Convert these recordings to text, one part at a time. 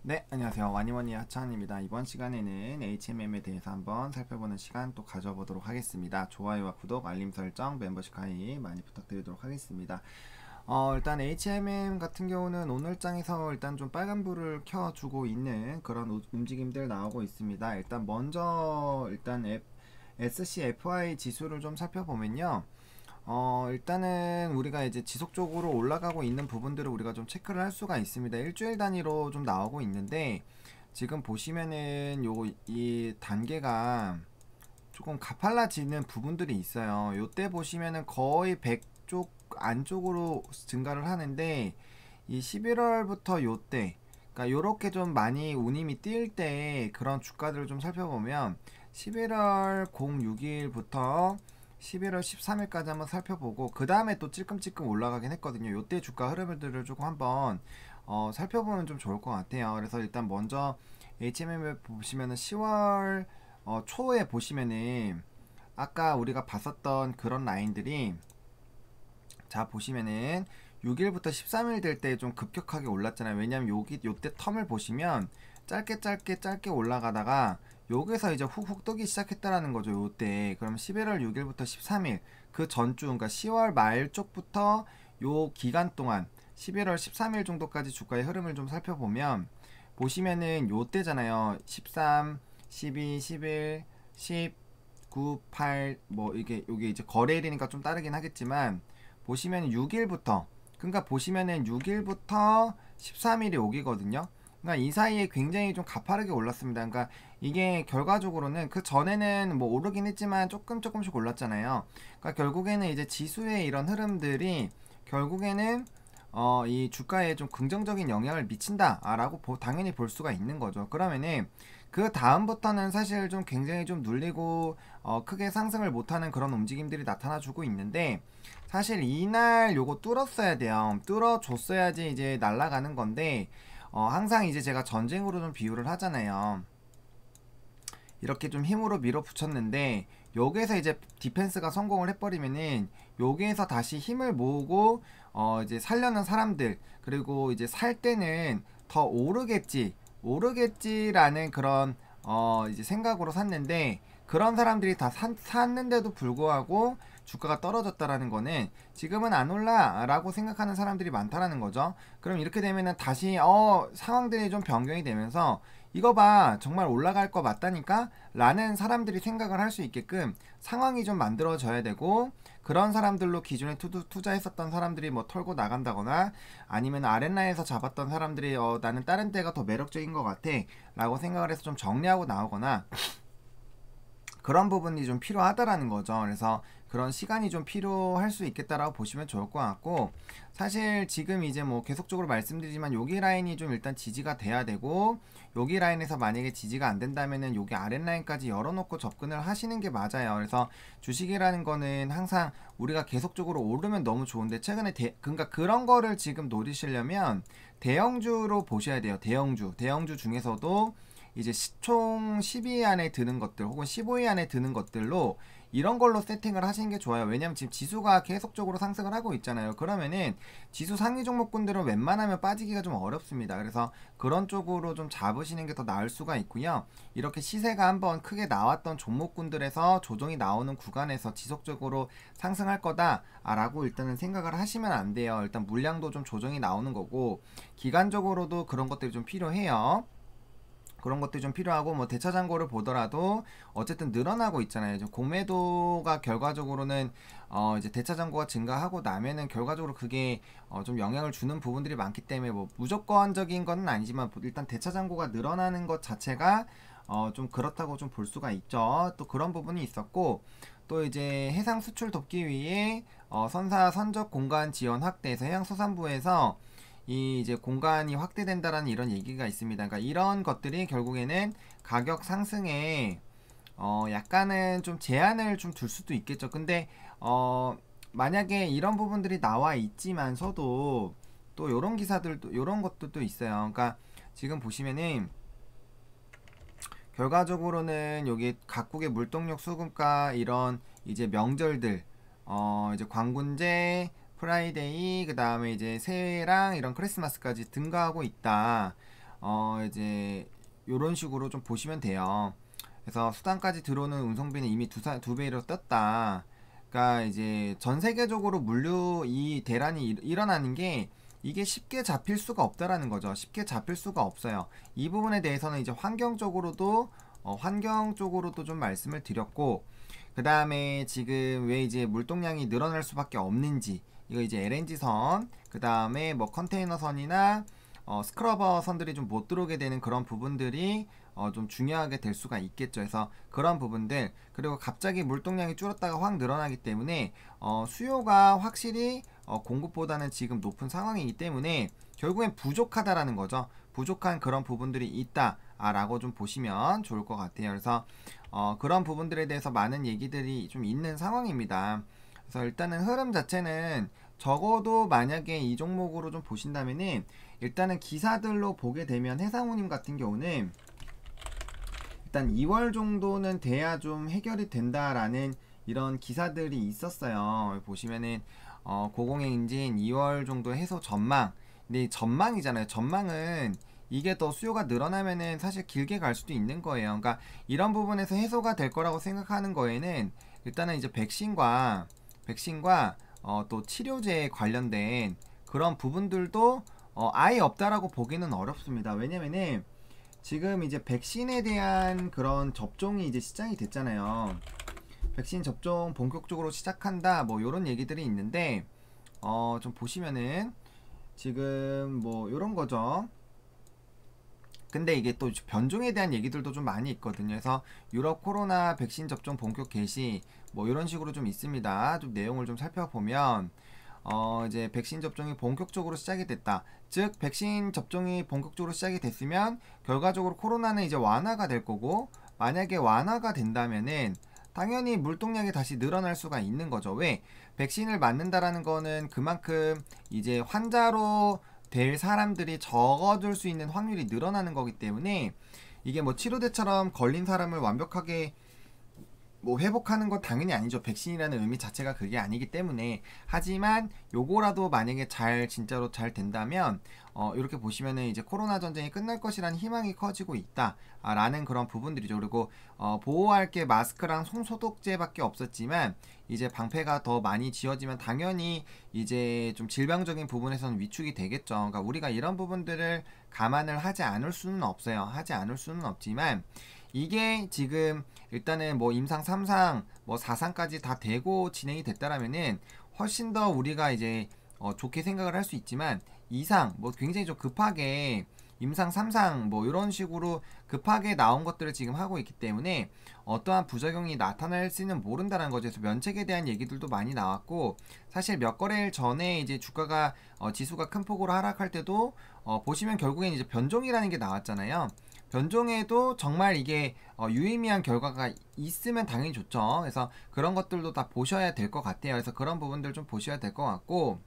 네, 안녕하세요. 와니머니 하찬입니다. 이번 시간에는 HMM에 대해서 한번 살펴보는 시간 또 가져보도록 하겠습니다. 좋아요와 구독, 알림 설정, 멤버십 가입 많이 부탁드리도록 하겠습니다. 일단 HMM 같은 경우는 오늘장에서 일단 좀 빨간불을 켜주고 있는 그런 움직임들 나오고 있습니다. 일단 먼저 SCFI 지수를 좀 살펴보면요. 일단은 우리가 이제 지속적으로 올라가고 있는 부분들을 우리가 좀 체크를 할 수가 있습니다. 일주일 단위로 좀 나오고 있는데 지금 보시면은 이 단계가 조금 가팔라지는 부분들이 있어요. 요때 보시면은 거의 100쪽 안쪽으로 증가를 하는데 이 11월부터 요때 그러니까 요렇게 좀 많이 운임이 뛸 때 그런 주가들을 좀 살펴보면 11월 06일부터 11월 13일까지 한번 살펴보고 그 다음에 또 찔끔찔끔 올라가긴 했거든요. 요때 주가 흐름들을 조금 한번 살펴보면 좀 좋을 것 같아요. 그래서 일단 먼저 HMM을 보시면은 10월 초에 보시면은 아까 우리가 봤었던 그런 라인들이 자 보시면은 6일부터 13일 될 때 좀 급격하게 올랐잖아요. 왜냐면 요때 텀을 보시면 짧게 올라가다가 여기서 이제 훅훅 뜨기 시작했다라는 거죠. 요때 그럼 11월 6일부터 13일 그 전주 그러니까 10월 말 쪽부터 요 기간 동안 11월 13일 정도까지 주가의 흐름을 좀 살펴보면 보시면은 요때잖아요. 13, 12, 11, 10, 9, 8 뭐 이게 요게 이제 거래일이니까 좀 다르긴 하겠지만 보시면 6일부터 그러니까 보시면은 6일부터 13일이 오기거든요. 그러니까 이 사이에 굉장히 좀 가파르게 올랐습니다. 그러니까 이게 결과적으로는 그 전에는 뭐 오르긴 했지만 조금씩 올랐잖아요. 그러니까 결국에는 이제 지수의 이런 흐름들이 결국에는 이 주가에 좀 긍정적인 영향을 미친다라고 당연히 볼 수가 있는 거죠. 그러면은 그 다음부터는 사실 좀 굉장히 좀 눌리고 크게 상승을 못하는 그런 움직임들이 나타나주고 있는데 사실 이날 요거 뚫었어야 돼요. 뚫어줬어야지 이제 날아가는 건데 항상 이제 제가 전쟁으로 좀 비유를 하잖아요. 이렇게 좀 힘으로 밀어붙였는데 여기에서 이제 디펜스가 성공을 해버리면은 여기에서 다시 힘을 모으고 이제 살려는 사람들 그리고 이제 살 때는 더 오르겠지라는 그런 이제 생각으로 샀는데 그런 사람들이 다 샀는데도 불구하고 주가가 떨어졌다라는 거는 지금은 안 올라 라고 생각하는 사람들이 많다라는 거죠. 그럼 이렇게 되면은 다시 상황들이 좀 변경이 되면서 이거 봐 정말 올라갈 거 맞다니까 라는 사람들이 생각을 할 수 있게끔 상황이 좀 만들어져야 되고 그런 사람들로 기존에 투자했었던 사람들이 뭐 털고 나간다거나 아니면 아랫라인에서 잡았던 사람들이 나는 다른 데가 더 매력적인 것 같아 라고 생각을 해서 좀 정리하고 나오거나 그런 부분이 좀 필요하다라는 거죠. 그래서 그런 시간이 좀 필요할 수 있겠다라고 보시면 좋을 것 같고 사실 지금 이제 뭐 계속적으로 말씀드리지만 여기 라인이 좀 일단 지지가 돼야 되고 여기 라인에서 만약에 지지가 안 된다면은 여기 아랫 라인까지 열어놓고 접근을 하시는 게 맞아요. 그래서 주식이라는 거는 항상 우리가 계속적으로 오르면 너무 좋은데 최근에 그러니까 그런 거를 지금 노리시려면 대형주로 보셔야 돼요. 대형주 중에서도 이제 시총 12위 안에 드는 것들 혹은 15위 안에 드는 것들로 이런 걸로 세팅을 하시는 게 좋아요. 왜냐면 지금 지수가 계속적으로 상승을 하고 있잖아요. 그러면은 지수 상위 종목군들은 웬만하면 빠지기가 좀 어렵습니다. 그래서 그런 쪽으로 좀 잡으시는 게 더 나을 수가 있고요. 이렇게 시세가 한번 크게 나왔던 종목군들에서 조정이 나오는 구간에서 지속적으로 상승할 거다라고 일단은 생각을 하시면 안 돼요. 일단 물량도 좀 조정이 나오는 거고 기간적으로도 그런 것들이 좀 필요해요. 그런 것들이 좀 필요하고 뭐 대차 잔고를 보더라도 어쨌든 늘어나고 있잖아요. 이제 공매도가 결과적으로는 이제 대차 잔고가 증가하고 나면은 결과적으로 그게 좀 영향을 주는 부분들이 많기 때문에 뭐 무조건적인 건 아니지만 일단 대차 잔고가 늘어나는 것 자체가 좀 그렇다고 좀 볼 수가 있죠. 또 그런 부분이 있었고 또 이제 해상 수출 돕기 위해 선사 선적 공간 지원 확대해서 해양수산부에서 이 이제 공간이 확대된다라는 이런 얘기가 있습니다. 그러니까 이런 것들이 결국에는 가격 상승에 약간은 좀 제한을 좀 둘 수도 있겠죠. 근데 만약에 이런 부분들이 나와 있지만서도 또 요런 기사들도 요런 것도 있어요. 그러니까 지금 보시면은 결과적으로는 여기 각국의 물동력 수급과 이런 이제 명절들 이제 광군제 프라이데이 그 다음에 이제 새해랑 이런 크리스마스까지 등가하고 있다. 이제 요런 식으로 좀 보시면 돼요. 그래서 수단까지 들어오는 운송비는 이미 두 배로 떴다. 그러니까 이제 전 세계적으로 물류 이 대란이 일어나는 게 이게 쉽게 잡힐 수가 없다라는 거죠. 쉽게 잡힐 수가 없어요. 이 부분에 대해서는 이제 환경 쪽으로도 좀 말씀을 드렸고, 그 다음에 지금 왜 이제 물동량이 늘어날 수밖에 없는지, 이거 이제 LNG선, 그 다음에 뭐 컨테이너선이나 스크러버 선들이 좀 못 들어오게 되는 그런 부분들이 좀 중요하게 될 수가 있겠죠. 그래서 그런 부분들, 그리고 갑자기 물동량이 줄었다가 확 늘어나기 때문에 수요가 확실히 공급보다는 지금 높은 상황이기 때문에 결국엔 부족하다라는 거죠. 부족한 그런 부분들이 있다라고 좀 보시면 좋을 것 같아요. 그래서 그런 부분들에 대해서 많은 얘기들이 좀 있는 상황입니다. 그래서 일단은 흐름 자체는 적어도 만약에 이 종목으로 좀 보신다면은 일단은 기사들로 보게 되면 해상우님 같은 경우는 일단 2월 정도는 돼야 좀 해결이 된다라는 이런 기사들이 있었어요. 보시면은 고공행 인진 2월 정도 해소 전망. 근데 전망이잖아요. 전망은 이게 더 수요가 늘어나면은 사실 길게 갈 수도 있는 거예요. 그러니까 이런 부분에서 해소가 될 거라고 생각하는 거에는 일단은 이제 백신과 또 치료제에 관련된 그런 부분들도 아예 없다라고 보기는 어렵습니다. 왜냐면은 지금 이제 백신에 대한 그런 접종이 이제 시작이 됐잖아요. 백신 접종 본격적으로 시작한다 뭐 요런 얘기들이 있는데 좀 보시면은 지금 뭐 요런 거죠. 근데 이게 또 변종에 대한 얘기들도 좀 많이 있거든요. 그래서 유럽 코로나 백신 접종 본격 개시 뭐 이런 식으로 좀 있습니다. 좀 내용을 좀 살펴보면 이제 백신 접종이 본격적으로 시작이 됐다. 즉 백신 접종이 본격적으로 시작이 됐으면 결과적으로 코로나는 이제 완화가 될 거고, 만약에 완화가 된다면은 당연히 물동량이 다시 늘어날 수가 있는 거죠. 왜? 백신을 맞는다라는 거는 그만큼 이제 환자로 될 사람들이 적어질 수 있는 확률이 늘어나는 거기 때문에 이게 뭐 치료제처럼 걸린 사람을 완벽하게 뭐 회복하는 건 당연히 아니죠. 백신이라는 의미 자체가 그게 아니기 때문에. 하지만 요거라도 만약에 진짜로 잘 된다면 이렇게 보시면은 이제 코로나 전쟁이 끝날 것이라는 희망이 커지고 있다라는 그런 부분들이죠. 그리고 보호할 게 마스크랑 손소독제밖에 없었지만 이제 방패가 더 많이 지어지면 당연히 이제 좀 질병적인 부분에서는 위축이 되겠죠. 그러니까 우리가 이런 부분들을 감안을 하지 않을 수는 없어요. 하지 않을 수는 없지만 이게 지금 일단은 뭐 임상 3상 뭐 4상까지 다 되고 진행이 됐다라면은 훨씬 더 우리가 이제 좋게 생각을 할 수 있지만 2상 뭐 굉장히 좀 급하게 임상 3상 뭐 이런 식으로 급하게 나온 것들을 지금 하고 있기 때문에 어떠한 부작용이 나타날지는 모른다는 거죠. 그래서 면책에 대한 얘기들도 많이 나왔고, 사실 몇 거래일 전에 이제 주가가 지수가 큰 폭으로 하락할 때도 보시면 결국엔 이제 변종이라는 게 나왔잖아요. 변종에도 정말 이게 유의미한 결과가 있으면 당연히 좋죠. 그래서 그런 것들도 다 보셔야 될 것 같아요. 그래서 그런 부분들 좀 보셔야 될 것 같고,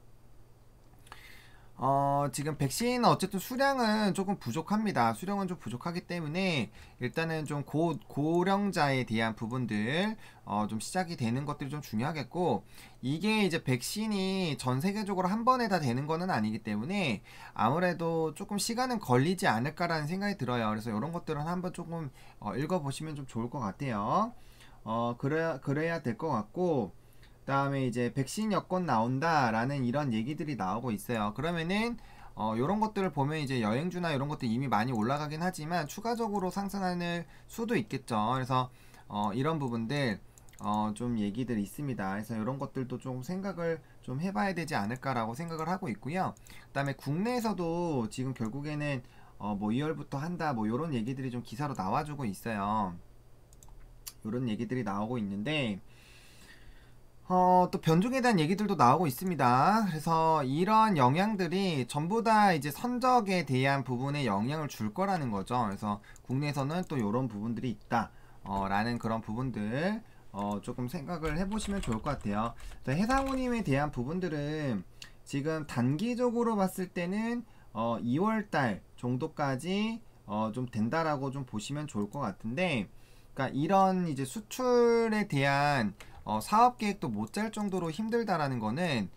지금 백신은 어쨌든 수량은 조금 부족합니다. 수량은 좀 부족하기 때문에 일단은 좀 고령자에 대한 부분들 좀 시작이 되는 것들이 좀 중요하겠고, 이게 이제 백신이 전 세계적으로 한 번에 다 되는 거는 아니기 때문에 아무래도 조금 시간은 걸리지 않을까라는 생각이 들어요. 그래서 이런 것들은 한번 조금 읽어보시면 좀 좋을 것 같아요. 그래야 될 것 같고, 그다음에 이제 백신 여권 나온다라는 이런 얘기들이 나오고 있어요. 그러면은 요런 것들을 보면 이제 여행주나 이런 것들 이미 많이 올라가긴 하지만 추가적으로 상승할 수도 있겠죠. 그래서 이런 부분들 좀 얘기들이 있습니다. 그래서 이런 것들도 좀 생각을 좀 해봐야 되지 않을까라고 생각을 하고 있고요. 그다음에 국내에서도 지금 결국에는 뭐 2월부터 한다 뭐 요런 얘기들이 좀 기사로 나와주고 있어요. 요런 얘기들이 나오고 있는데 또 변종에 대한 얘기들도 나오고 있습니다. 그래서 이런 영향들이 전부 다 이제 선적에 대한 부분에 영향을 줄 거라는 거죠. 그래서 국내에서는 또 이런 부분들이 있다. 라는 그런 부분들 조금 생각을 해보시면 좋을 것 같아요. 해상우님에 대한 부분들은 지금 단기적으로 봤을 때는 2월달 정도까지 좀 된다라고 좀 보시면 좋을 것 같은데, 그러니까 이런 이제 수출에 대한 사업 계획도 못 짤 정도로 힘들다라는 거는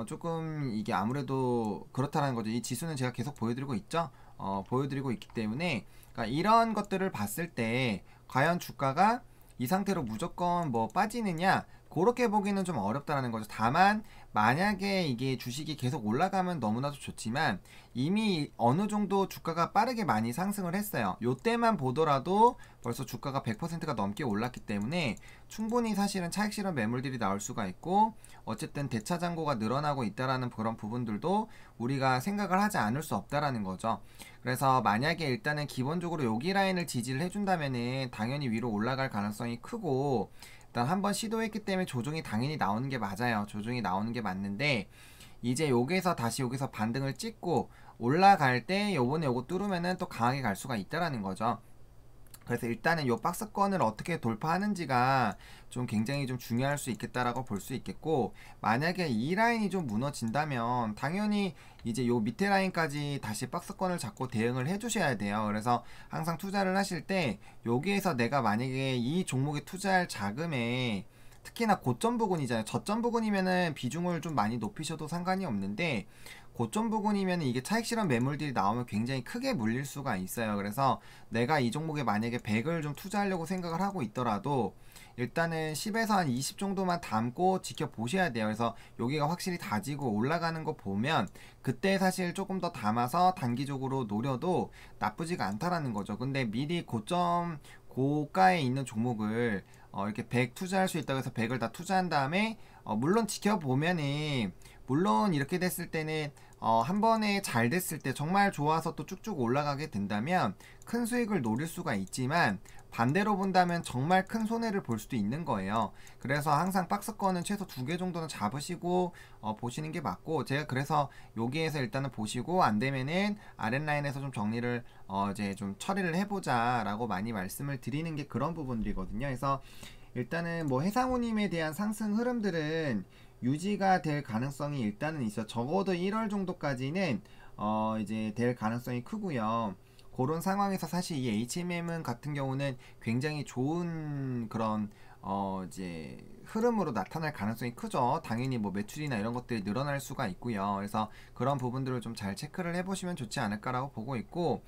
조금 이게 아무래도 그렇다라는 거죠. 이 지수는 제가 계속 보여드리고 있죠. 보여드리고 있기 때문에, 그러니까 이런 것들을 봤을 때 과연 주가가 이 상태로 무조건 뭐 빠지느냐, 그렇게 보기는 좀 어렵다라는 거죠. 다만 만약에 이게 주식이 계속 올라가면 너무나도 좋지만 이미 어느 정도 주가가 빠르게 많이 상승을 했어요. 요때만 보더라도 벌써 주가가 100%가 넘게 올랐기 때문에 충분히 사실은 차익 실현 매물들이 나올 수가 있고, 어쨌든 대차 잔고가 늘어나고 있다라는 그런 부분들도 우리가 생각을 하지 않을 수 없다라는 거죠. 그래서 만약에 일단은 기본적으로 여기 라인을 지지를 해준다면은 당연히 위로 올라갈 가능성이 크고, 일단 한번 시도했기 때문에 조정이 당연히 나오는 게 맞아요. 조정이 나오는 게 맞는데, 이제 여기서 다시 여기서 반등을 찍고 올라갈 때 요번에 요거 뚫으면은 또 강하게 갈 수가 있다라는 거죠. 그래서 일단은 요 박스권을 어떻게 돌파하는지가 좀 굉장히 좀 중요할 수 있겠다라고 볼 수 있겠고, 만약에 이 라인이 좀 무너진다면 당연히 이제 요 밑에 라인까지 다시 박스권을 잡고 대응을 해 주셔야 돼요. 그래서 항상 투자를 하실 때 여기에서 내가 만약에 이 종목에 투자할 자금에 특히나 고점 부근이잖아요. 저점 부근이면은 비중을 좀 많이 높이셔도 상관이 없는데, 고점 부근이면 이게 차익 실현 매물들이 나오면 굉장히 크게 물릴 수가 있어요. 그래서 내가 이 종목에 만약에 100을 좀 투자하려고 생각을 하고 있더라도 일단은 10에서 한 20 정도만 담고 지켜보셔야 돼요. 그래서 여기가 확실히 다지고 올라가는 거 보면 그때 사실 조금 더 담아서 단기적으로 노려도 나쁘지가 않다라는 거죠. 근데 미리 고점 고가에 있는 종목을 이렇게 100 투자할 수 있다고 해서 100을 다 투자한 다음에 물론 지켜보면은, 물론 이렇게 됐을 때는 한 번에 잘 됐을 때 정말 좋아서 또 쭉쭉 올라가게 된다면 큰 수익을 노릴 수가 있지만, 반대로 본다면 정말 큰 손해를 볼 수도 있는 거예요. 그래서 항상 박스권은 최소 2개 정도는 잡으시고 보시는 게 맞고, 제가 그래서 여기에서 일단은 보시고 안 되면은 아랫라인에서 좀 정리를 이제 좀 처리를 해보자 라고 많이 말씀을 드리는 게 그런 부분들이거든요. 그래서 일단은 뭐 해상우님에 대한 상승 흐름들은 유지가 될 가능성이 일단은 있어. 적어도 1월 정도까지는 이제 될 가능성이 크고요. 그런 상황에서 사실 이 HMM 같은 경우는 굉장히 좋은 그런 이제 흐름으로 나타날 가능성이 크죠. 당연히 뭐 매출이나 이런 것들이 늘어날 수가 있고요. 그래서 그런 부분들을 좀 잘 체크를 해보시면 좋지 않을까라고 보고 있고,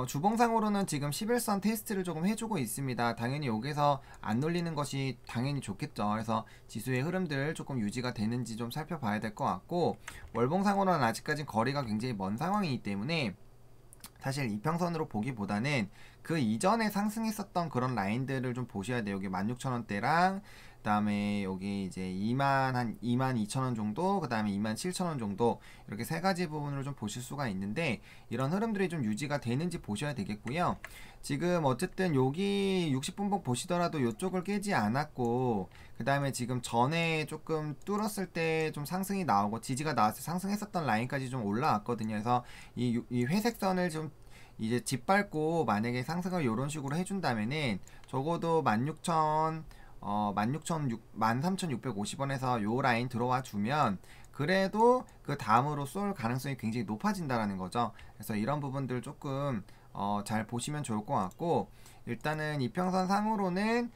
주봉상으로는 지금 11선 테스트를 조금 해주고 있습니다. 당연히 여기서 안 눌리는 것이 당연히 좋겠죠. 그래서 지수의 흐름들 조금 유지가 되는지 좀 살펴봐야 될 것 같고, 월봉상으로는 아직까지 거리가 굉장히 먼 상황이기 때문에 사실 이평선으로 보기보다는 그 이전에 상승했었던 그런 라인들을 좀 보셔야 돼요. 여기 16,000원대랑 그 다음에 여기 이제 22,000원 정도, 그 다음에 27,000원 정도, 이렇게 세 가지 부분으로 좀 보실 수가 있는데, 이런 흐름들이 좀 유지가 되는지 보셔야 되겠고요. 지금 어쨌든 여기 60분봉 보시더라도 이쪽을 깨지 않았고, 그 다음에 지금 전에 조금 뚫었을 때 좀 상승이 나오고 지지가 나왔을 때 상승했었던 라인까지 좀 올라왔거든요. 그래서 이 회색선을 좀 이제 짓밟고 만약에 상승을 이런 식으로 해준다면은 적어도 16,000 13,650원에서 요 라인 들어와 주면 그래도 그 다음으로 쏠 가능성이 굉장히 높아진다라는 거죠. 그래서 이런 부분들 조금 잘 보시면 좋을 것 같고, 일단은 이평선 상으로는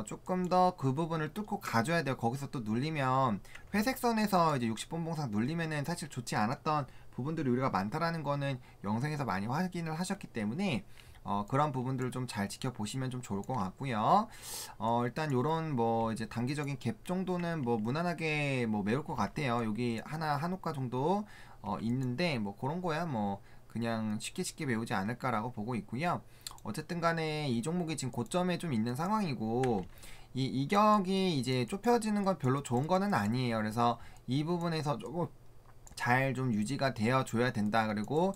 조금 더 그 부분을 뚫고 가줘야 돼요. 거기서 또 눌리면, 회색선에서 이제 60분봉상 눌리면은 사실 좋지 않았던 부분들이 우리가 많다라는 거는 영상에서 많이 확인을 하셨기 때문에 그런 부분들을 좀 잘 지켜보시면 좀 좋을 것 같고요. 일단 요런 뭐 이제 단기적인 갭 정도는 뭐 무난하게 뭐 메울 것 같아요. 여기 하나 한 호가 정도 있는데 뭐 그런 거야 뭐 그냥 쉽게 메우지 않을까라고 보고 있고요. 어쨌든 간에 이 종목이 지금 고점에 좀 있는 상황이고, 이 이격이 이제 좁혀지는 건 별로 좋은 거는 아니에요. 그래서 이 부분에서 조금 잘 좀 유지가 되어 줘야 된다. 그리고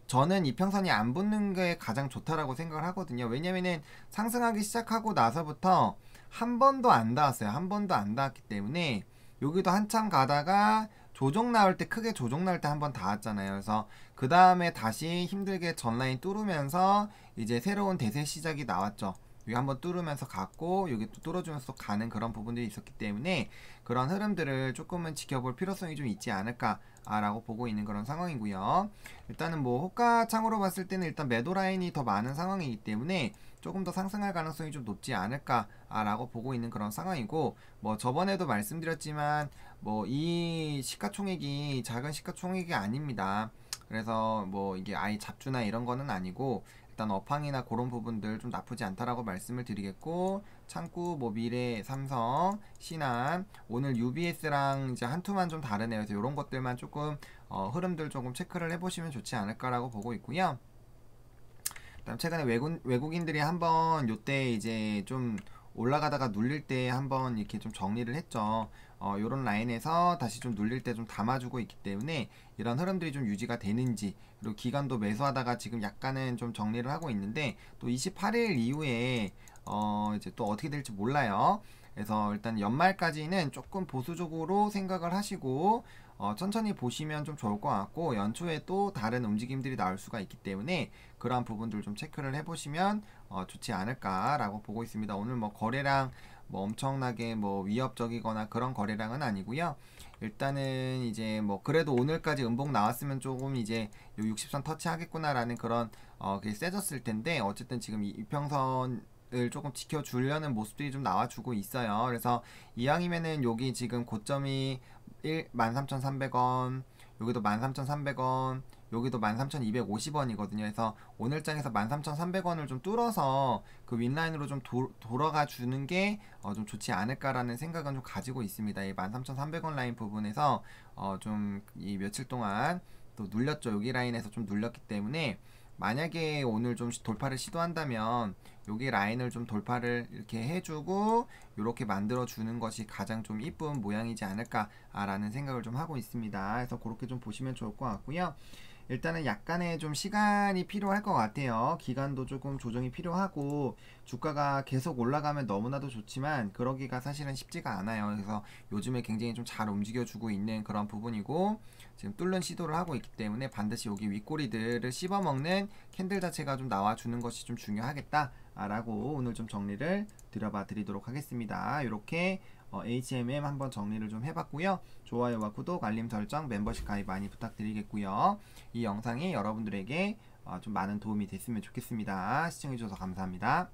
저는 이평선이 안 붙는 게 가장 좋다라고 생각을 하거든요. 왜냐면은 상승하기 시작하고 나서부터 한 번도 안 닿았어요. 한 번도 안 닿았기 때문에 여기도 한참 가다가 조정 나올 때, 크게 조정 나올 때 한 번 닿았잖아요. 그래서 그 다음에 다시 힘들게 전라인 뚫으면서 이제 새로운 대세 시작이 나왔죠. 여기 한번 뚫으면서 갔고 여기 또 뚫어주면서 가는 그런 부분들이 있었기 때문에 그런 흐름들을 조금은 지켜볼 필요성이 좀 있지 않을까 라고 보고 있는 그런 상황이고요. 일단은 뭐 호가창으로 봤을 때는 일단 매도 라인이 더 많은 상황이기 때문에 조금 더 상승할 가능성이 좀 높지 않을까 라고 보고 있는 그런 상황이고, 뭐 저번에도 말씀드렸지만 뭐 이 시가총액이 작은 시가총액이 아닙니다. 그래서 뭐 이게 아예 잡주나 이런 거는 아니고 일단 업황이나 그런 부분들 좀 나쁘지 않다라고 말씀을 드리겠고, 창구, 뭐 미래, 삼성, 신한, 오늘 UBS랑 이제 한 투만 좀 다르네요. 그래서 이런 것들만 조금 흐름들 조금 체크를 해보시면 좋지 않을까라고 보고 있고요. 그다음 최근에 외국인들이 한번 요때 이제 좀 올라가다가 눌릴 때 한번 이렇게 좀 정리를 했죠. 요런 라인에서 다시 좀 눌릴 때 좀 담아주고 있기 때문에 이런 흐름들이 좀 유지가 되는지, 그리고 기간도 매수하다가 지금 약간은 좀 정리를 하고 있는데, 또 28일 이후에 이제 또 어떻게 될지 몰라요. 그래서 일단 연말까지는 조금 보수적으로 생각을 하시고 천천히 보시면 좀 좋을 것 같고, 연초에 또 다른 움직임들이 나올 수가 있기 때문에 그러한 부분들 좀 체크를 해보시면 좋지 않을까라고 보고 있습니다. 오늘 뭐 거래량 뭐 엄청나게 뭐 위협적이거나 그런 거래량은 아니고요. 일단은 이제 뭐 그래도 오늘까지 음봉 나왔으면 조금 이제 요 60선 터치하겠구나라는 그런 그게 세졌을 텐데, 어쨌든 지금 이 이평선 을 조금 지켜주려는 모습들이 좀 나와주고 있어요. 그래서 이왕이면은 여기 지금 고점이 13,300원, 여기도 13,300원, 여기도 13,250원이거든요. 그래서 오늘장에서 13,300원을 좀 뚫어서 그 윗라인으로 좀 돌아가 주는 게 좀 좋지 않을까라는 생각은 좀 가지고 있습니다. 이 13,300원 라인 부분에서 좀 이 며칠 동안 또 눌렸죠. 여기 라인에서 좀 눌렸기 때문에 만약에 오늘 좀 돌파를 시도한다면 여기 라인을 좀 돌파를 이렇게 해주고 이렇게 만들어 주는 것이 가장 좀 이쁜 모양이지 않을까라는 생각을 좀 하고 있습니다. 그래서 그렇게 좀 보시면 좋을 것 같고요. 일단은 약간의 좀 시간이 필요할 것 같아요. 기간도 조금 조정이 필요하고, 주가가 계속 올라가면 너무나도 좋지만 그러기가 사실은 쉽지가 않아요. 그래서 요즘에 굉장히 좀 잘 움직여주고 있는 그런 부분이고, 지금 뚫는 시도를 하고 있기 때문에 반드시 여기 윗꼬리들을 씹어먹는 캔들 자체가 좀 나와주는 것이 좀 중요하겠다 라고 오늘 좀 정리를 드려봐 드리도록 하겠습니다. 이렇게 HMM 한번 정리를 좀 해봤고요. 좋아요와 구독, 알림 설정, 멤버십 가입 많이 부탁드리겠고요. 이 영상이 여러분들에게 좀 많은 도움이 됐으면 좋겠습니다. 시청해주셔서 감사합니다.